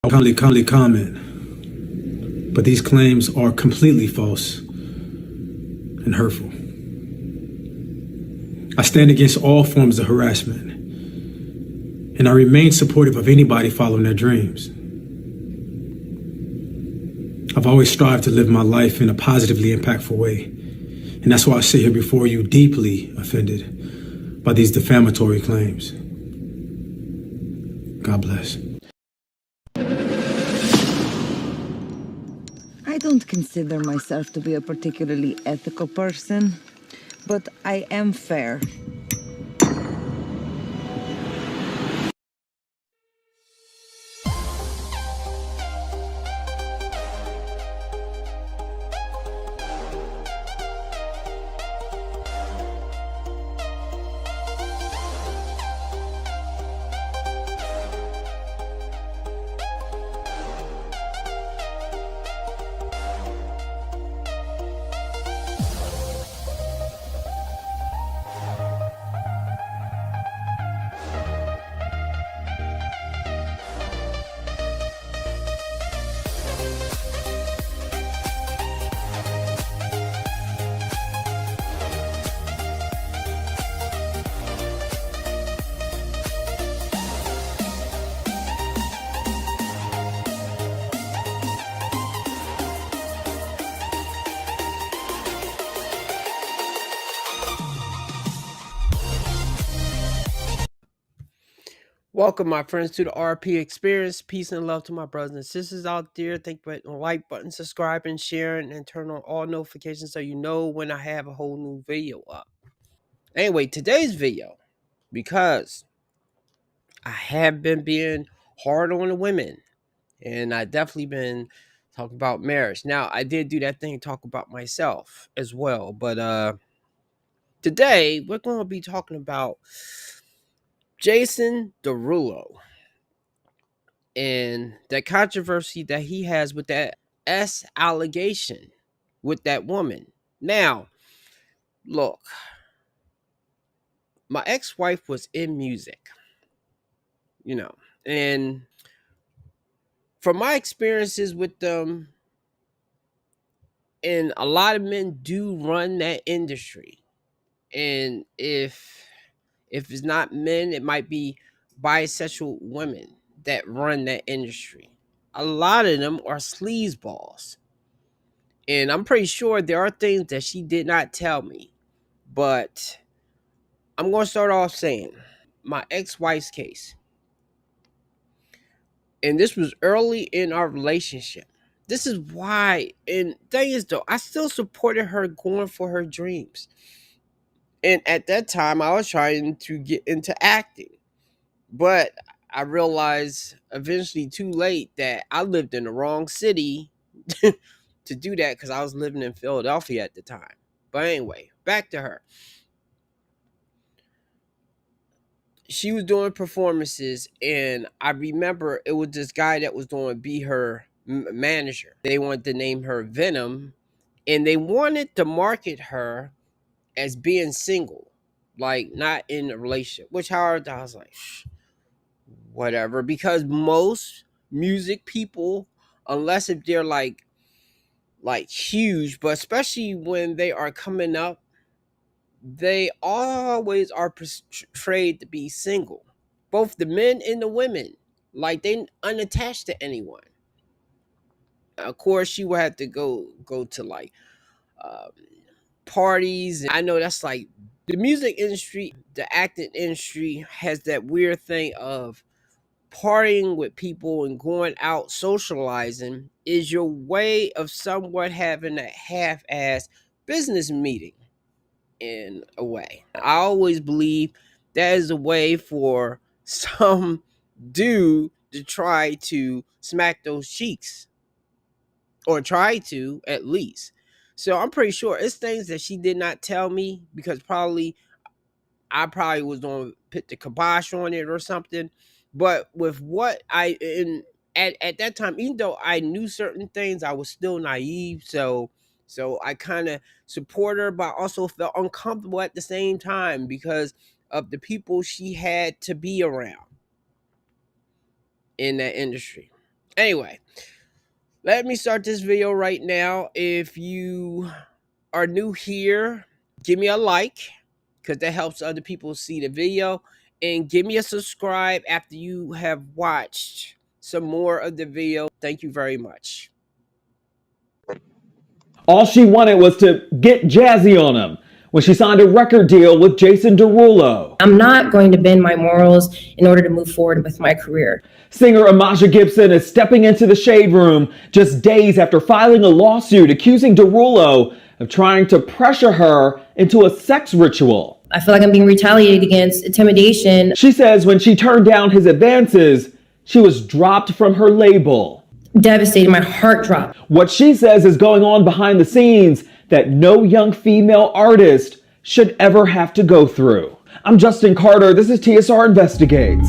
comment, but these claims are completely false and hurtful. I stand against all forms of harassment, and I remain supportive of anybody following their dreams. I've always strived to live my life in a positively impactful way, and that's why I sit here before you deeply offended by these defamatory claims. God bless. I don't consider myself to be a particularly ethical person, but I am fair. Welcome, my friends, to the RP Experience. Peace and love to my brothers and sisters out there. Thank you for hitting the like button, subscribing, sharing, and turn on all notifications so you know when I have a whole new video up. Anyway, today's video, because I have been being hard on the women, and I definitely been talking about marriage. Now, I did do that thing, talk about myself as well, but today we're going to be talking about Jason Derulo and the controversy that he has with that allegation with that woman. Now, look, my ex-wife was in music, and from my experiences with them, and a lot of men do run that industry. And if it's not men, it might be bisexual women that run that industry. A lot of them are sleazeballs. And I'm pretty sure there are things that she did not tell me. But I'm going to start off saying my ex-wife's case. And this was early in our relationship. This is why, and thing is though, I still supported her going for her dreams. And at that time, I was trying to get into acting. But I realized eventually too late that I lived in the wrong city to do that because I was living in Philadelphia at the time. But anyway, back to her. She was doing performances, and I remember it was this guy that was going to be her manager. They wanted to name her Venom, and they wanted to market her as being single, like not in a relationship. Which, however, I was like, whatever, because most music people, unless if they're like huge, but especially when they are coming up, they always are portrayed to be single, both the men and the women, like they unattached to anyone. Of course, she would have to go to like um, parties. And I know that's like the music industry, the acting industry has that weird thing of partying with people and going out socializing is your way of somewhat having a half-ass business meeting. In a way, I always believe that is a way for some dude to try to smack those cheeks, or try to at least. So I'm pretty sure it's things that she did not tell me, because I probably was going to put the kibosh on it or something. But with what at that time, even though I knew certain things, I was still naive. So I kind of support her, but I also felt uncomfortable at the same time because of the people she had to be around in that industry. Anyway, let me start this video right now. If you are new here, give me a like because that helps other people see the video, and give me a subscribe after you have watched some more of the video. Thank you very much. All she wanted was to get jazzy on him when she signed a record deal with Jason Derulo. I'm not going to bend my morals in order to move forward with my career. Singer EMAZA GIBSON is stepping into the shade room just days after filing a lawsuit accusing Derulo of trying to pressure her into a sex ritual. I feel like I'm being retaliated against, intimidation. She says when she turned down his advances, she was dropped from her label. Devastated, my heart dropped. What she says is going on behind the scenes that no young female artist should ever have to go through. I'm Justin Carter. This is TSR Investigates.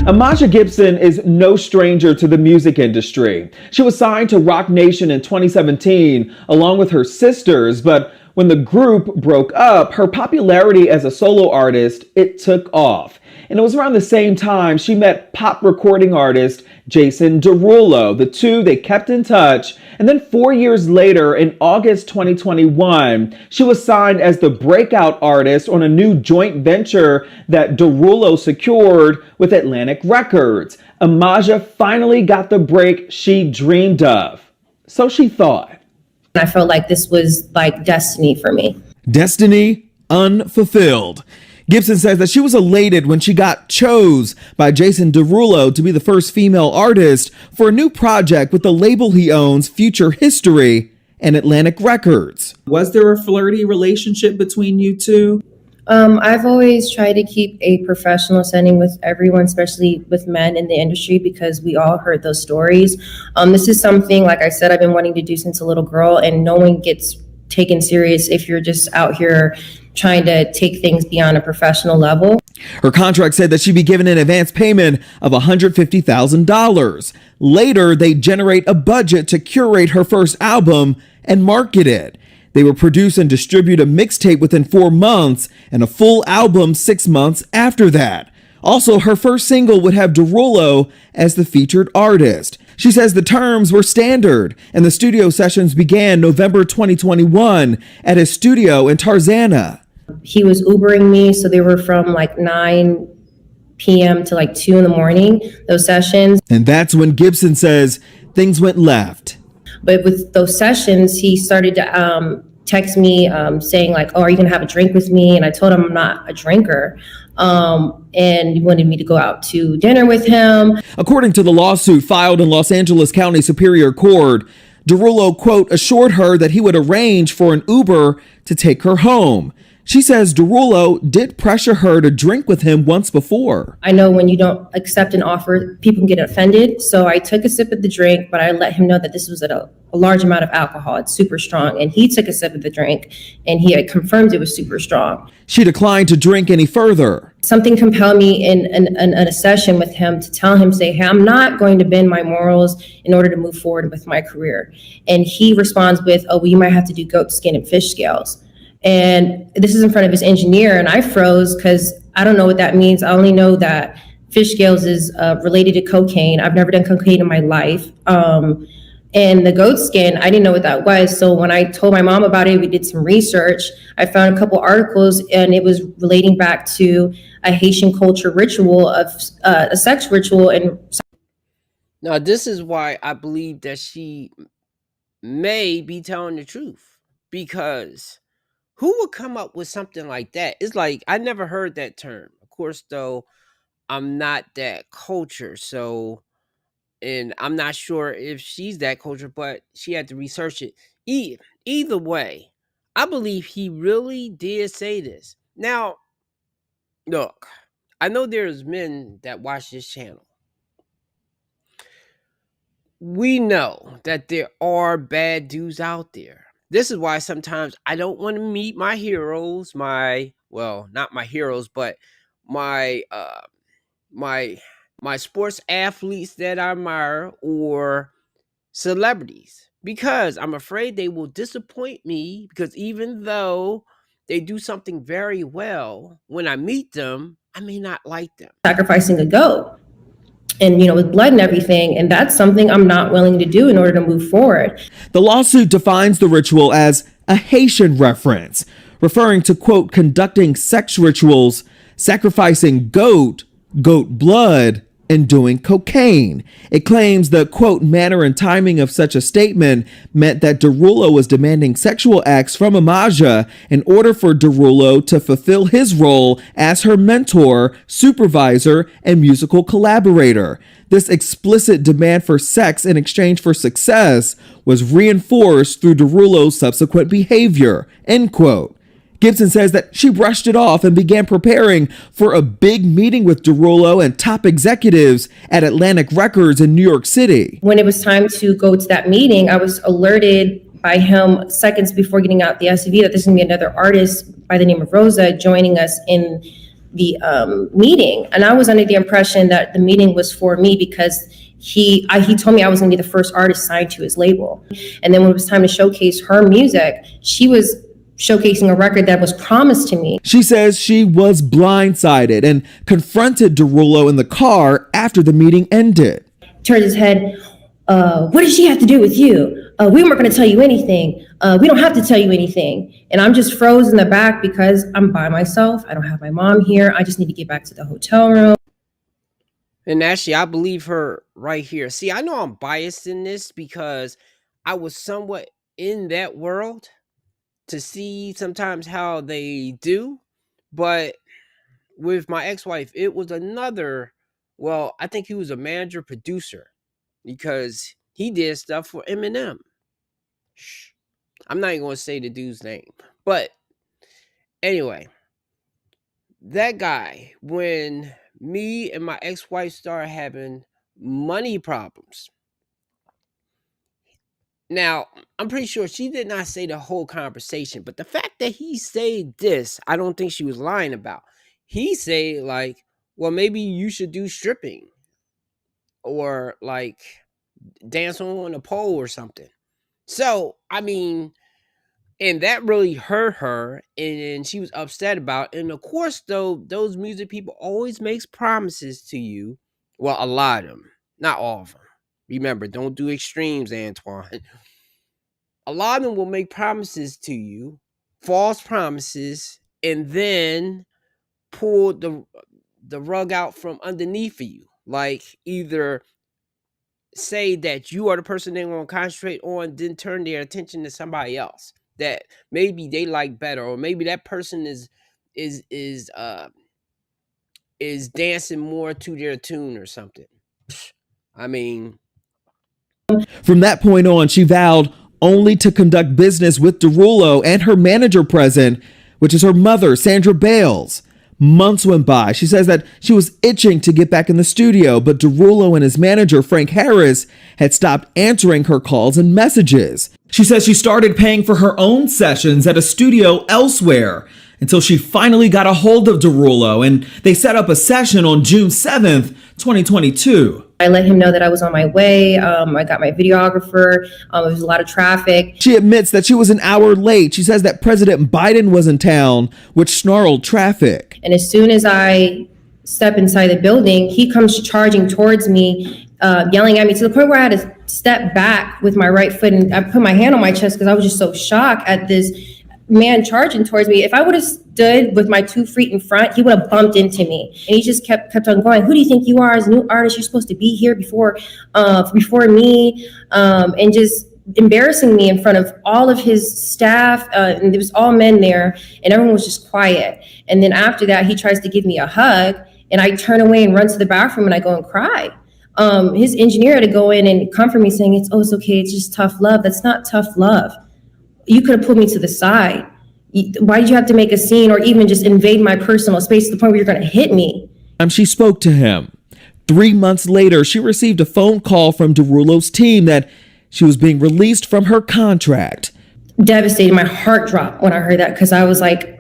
EMAZA GIBSON is no stranger to the music industry. She was signed to Roc Nation in 2017 along with her sisters, but when the group broke up, her popularity as a solo artist, it took off. And it was around the same time she met pop recording artist Jason Derulo. The two, they kept in touch. And then 4 years later, in August 2021, she was signed as the breakout artist on a new joint venture that Derulo secured with Atlantic Records. EMAZA finally got the break she dreamed of. So she thought. I felt like this was like destiny for me. Destiny unfulfilled. GIBSON says that she was elated when she got chose by Jason Derulo to be the first female artist for a new project with the label he owns, Future History, and Atlantic Records. Was there a flirty relationship between you two? I've always tried to keep a professional setting with everyone, especially with men in the industry, because we all heard those stories. This is something, like I said, I've been wanting to do since a little girl, and no one gets taken serious if you're just out here trying to take things beyond a professional level. Her contract said that she'd be given an advance payment of $150,000. Later, they generate a budget to curate her first album and market it. They will produce and distribute a mixtape within 4 months and a full album 6 months after that. Also, her first single would have Derulo as the featured artist. She says the terms were standard, and the studio sessions began November 2021 at his studio in Tarzana. He was Ubering me, so they were from like 9 p.m. to like 2 in the morning, those sessions. And that's when GIBSON says things went left. But with those sessions, he started to text me saying like, oh, are you gonna have a drink with me? And I told him I'm not a drinker. And he wanted me to go out to dinner with him. According to the lawsuit filed in Los Angeles County Superior Court, Derulo, quote, assured her that he would arrange for an Uber to take her home. She says Derulo did pressure her to drink with him once before. I know when you don't accept an offer, people can get offended. So I took a sip of the drink, but I let him know that this was at a large amount of alcohol. It's super strong. And he took a sip of the drink and he had confirmed it was super strong. She declined to drink any further. Something compelled me in a session with him to tell him, say, hey, I'm not going to bend my morals in order to move forward with my career. And he responds with, oh, well, you might have to do goat skin and fish scales. And this is in front of his engineer, and I froze because I don't know what that means. I only know that fish scales is related to cocaine. I've never done cocaine in my life. And the goat skin, I didn't know what that was. So when I told my mom about it, we did some research. I found a couple articles, and it was relating back to a Haitian culture ritual of a sex ritual. And Now, this is why I believe that she may be telling the truth, because who would come up with something like that? It's like, I never heard that term. Of course, though, I'm not that culture. So, and I'm not sure if she's that culture, but she had to research it. Either way, I believe he really did say this. Now, look, I know there's men that watch this channel. We know that there are bad dudes out there. This is why sometimes I don't want to meet my heroes, not my heroes, but my sports athletes that I admire, or celebrities, because I'm afraid they will disappoint me, because even though they do something very well. When I meet them, I may not like them. Sacrificing a goat and, with blood and everything. And that's something I'm not willing to do in order to move forward. The lawsuit defines the ritual as a Haitian reference, referring to, quote, conducting sex rituals, sacrificing goat blood, and doing cocaine. It claims the, quote, manner and timing of such a statement meant that Derulo was demanding sexual acts from EMAZA in order for Derulo to fulfill his role as her mentor, supervisor, and musical collaborator. This explicit demand for sex in exchange for success was reinforced through Derulo's subsequent behavior, end quote. Gibson says that she brushed it off and began preparing for a big meeting with Derulo and top executives at Atlantic Records in New York City. When it was time to go to that meeting, I was alerted by him seconds before getting out the SUV that there's going to be another artist by the name of Rosa joining us in the meeting. And I was under the impression that the meeting was for me because he told me I was going to be the first artist signed to his label. And then when it was time to showcase her music, she was showcasing a record that was promised to me. She says she was blindsided and confronted Derulo in the car after the meeting ended. Turns his head, what does she have to do with you? We weren't going to tell you anything. We don't have to tell you anything. And I'm just frozen in the back because I'm by myself. I don't have my mom here. I just need to get back to the hotel room. And actually, I believe her right here. See, I know I'm biased in this because I was somewhat in that world to see sometimes how they do. But with my ex-wife, it was another, well, I think he was a manager producer because he did stuff for Eminem. Shh. I'm not even going to say the dude's name. But anyway, that guy, when me and my ex-wife started having money problems. Now, I'm pretty sure she did not say the whole conversation, but the fact that he said this, I don't think she was lying about. He said like, well, maybe you should do stripping or like dance on a pole or something. So, I mean, and that really hurt her and she was upset about it. And of course, though, those music people always makes promises to you. Well, a lot of them, not all of them. Remember, don't do extremes, Antoine. A lot of them will make promises to you, false promises, and then pull the rug out from underneath of you. Like either say that you are the person they want to concentrate on, then turn their attention to somebody else that maybe they like better, or maybe that person is dancing more to their tune or something. I mean, from that point on, she vowed only to conduct business with Derulo and her manager present, which is her mother, Sandra Bales. Months went by. She says that she was itching to get back in the studio, but Derulo and his manager, Frank Harris, had stopped answering her calls and messages. She says she started paying for her own sessions at a studio elsewhere until she finally got a hold of Derulo, and they set up a session on June 7th, 2022. I let him know that I was on my way. I got my videographer. There was a lot of traffic. She admits that she was an hour late. She says that President Biden was in town, which snarled traffic. And as soon as I step inside the building, he comes charging towards me, yelling at me to the point where I had to step back with my right foot. And I put my hand on my chest because I was just so shocked at this man charging towards me. If I would have stood with my 2 feet in front, he would have bumped into me. And he just kept on going. Who do you think you are as a new artist? You're supposed to be here before me, and just embarrassing me in front of all of his staff. And there was all men there, and everyone was just quiet. And then after that, he tries to give me a hug, and I turn away and run to the bathroom, and I go and cry. His engineer had to go in and comfort me, saying, it's okay, it's just tough love. That's not tough love. You could have pulled me to the side. Why did you have to make a scene or even just invade my personal space to the point where you're going to hit me? She spoke to him. 3 months later, she received a phone call from Derulo's team that she was being released from her contract. Devastated. My heart dropped when I heard that because I was like,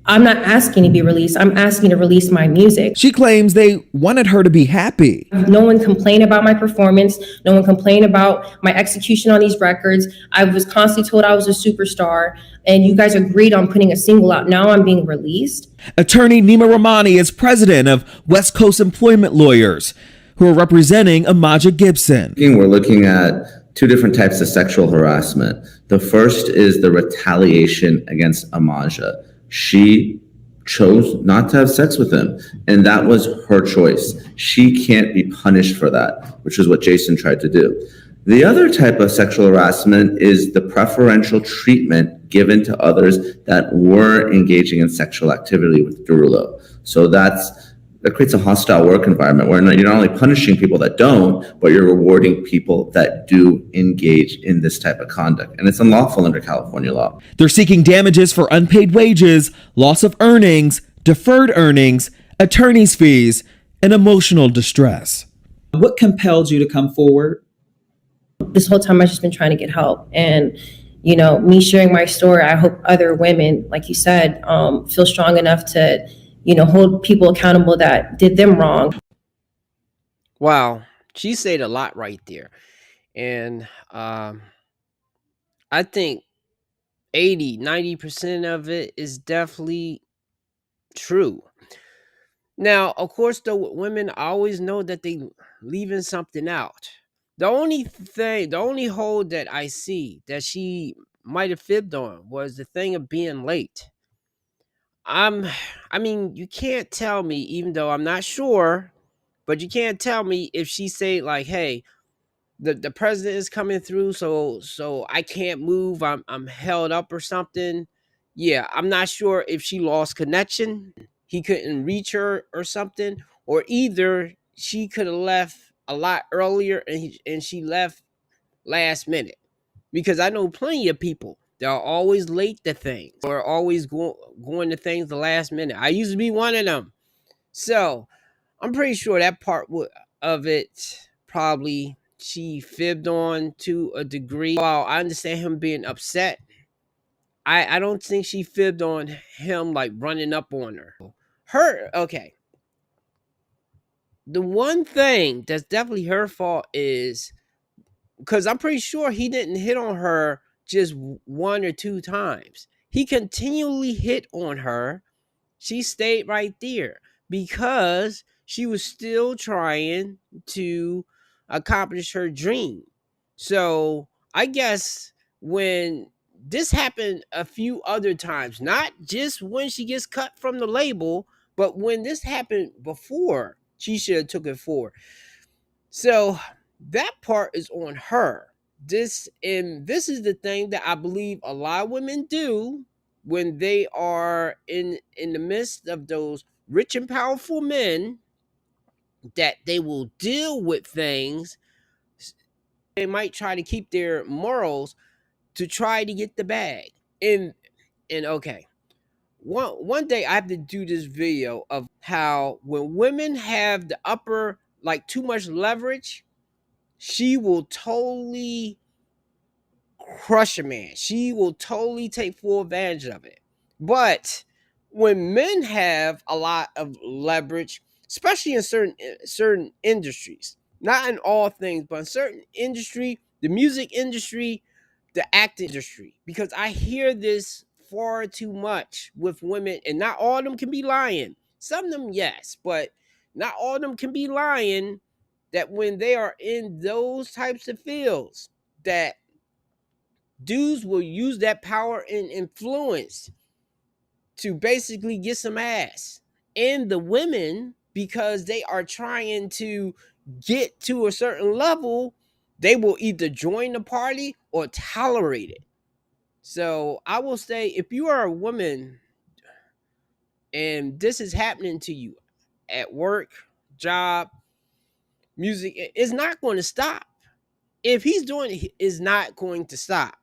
I'm not asking to be released. I'm asking to release my music. She claims they wanted her to be happy. No one complained about my performance. No one complained about my execution on these records. I was constantly told I was a superstar, and you guys agreed on putting a single out. Now I'm being released. Attorney Nima Rahmani is president of West Coast Employment Lawyers, who are representing EMAZA Gibson. We're looking at two different types of sexual harassment. The first is the retaliation against EMAZA. She chose not to have sex with him, and that was her choice. She can't be punished for that, which is what Jason tried to do. The other type of sexual harassment is the preferential treatment given to others that were engaging in sexual activity with Derulo. So that creates a hostile work environment where you're not only punishing people that don't, but you're rewarding people that do engage in this type of conduct. And it's unlawful under California law. They're seeking damages for unpaid wages, loss of earnings, deferred earnings, attorney's fees, and emotional distress. What compelled you to come forward? This whole time I've just been trying to get help. And, you know, me sharing my story, I hope other women, like you said, feel strong enough to, you know, hold people accountable that did them wrong. Wow, she said a lot right there. And I think 80-90% of it is definitely true. Now, of course, the women always know that they leaving something out. The only hole that I see that she might have fibbed on was the thing of being late. I mean, you can't tell me, even though I'm not sure, but you can't tell me if she say like, "Hey, the president is coming through, so I can't move. I'm held up or something." Yeah, I'm not sure if she lost connection, he couldn't reach her or something, or either she could have left a lot earlier and she left last minute. Because I know plenty of people that are always late to things or always going to things the last minute. I used to be one of them. So I'm pretty sure that part of it probably she fibbed on to a degree. While I understand him being upset, I don't think she fibbed on him like running up on her. Okay. The one thing that's definitely her fault is because I'm pretty sure he didn't hit on her just one or two times. He continually hit on her. She stayed right there because she was still trying to accomplish her dream. So I guess when this happened a few other times, not just when she gets cut from the label, but when this happened before, she should have took it forward. So that part is on her. This is the thing that I believe a lot of women do when they are in the midst of those rich and powerful men, that they will deal with things. They might try to keep their morals to try to get the bag. And okay, one day I have to do this video of how when women have the upper, like too much leverage, she will totally crush a man. She will totally take full advantage of it. But when men have a lot of leverage, especially in certain industries, not in all things, but in certain industry, the music industry, the acting industry, because I hear this far too much with women, and not all of them can be lying. Some of them, yes, but not all of them can be lying, that when they are in those types of fields, that dudes will use that power and influence to basically get some ass. And the women, because they are trying to get to a certain level, they will either join the party or tolerate it. So I will say, if you are a woman and this is happening to you at work, job, music, it's not going to stop. If he's doing it, it's not going to stop.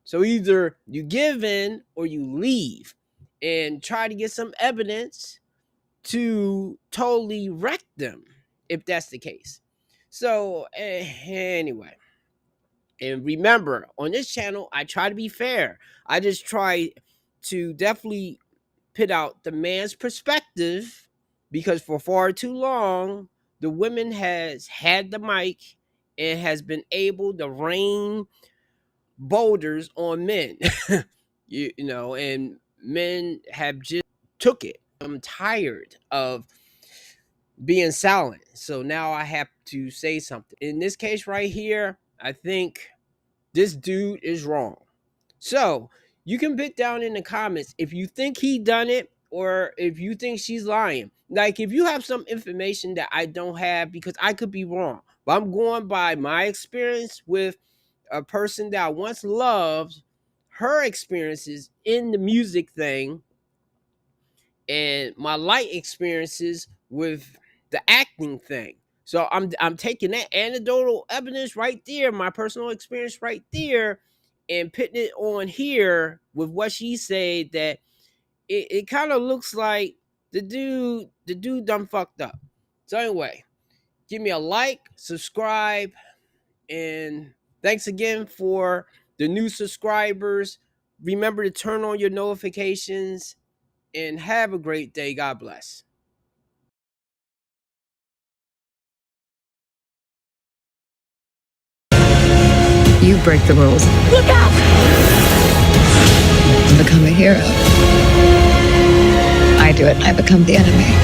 So either you give in or you leave and try to get some evidence to totally wreck them, if that's the case. So anyway, and remember, on this channel, I try to be fair. I just try to definitely put out the man's perspective, because for far too long the women has had the mic and has been able to rain boulders on men. You know, and men have just took it. I'm tired of being silent, so now I have to say something. In this case right here, I think this dude is wrong. So you can put down in the comments if you think he done it or if you think she's lying. Like, if you have some information that I don't have, because I could be wrong, but I'm going by my experience with a person that I once loved, her experiences in the music thing, and my light experiences with the acting thing. So I'm taking that anecdotal evidence right there, my personal experience right there, and putting it on here with what she said, that it kind of looks like the dude done fucked up. So anyway, give me a like, subscribe, and thanks again for the new subscribers. Remember to turn on your notifications, and have a great day. God bless. You break the rules. Look out! Become a hero. I do it, I become the enemy.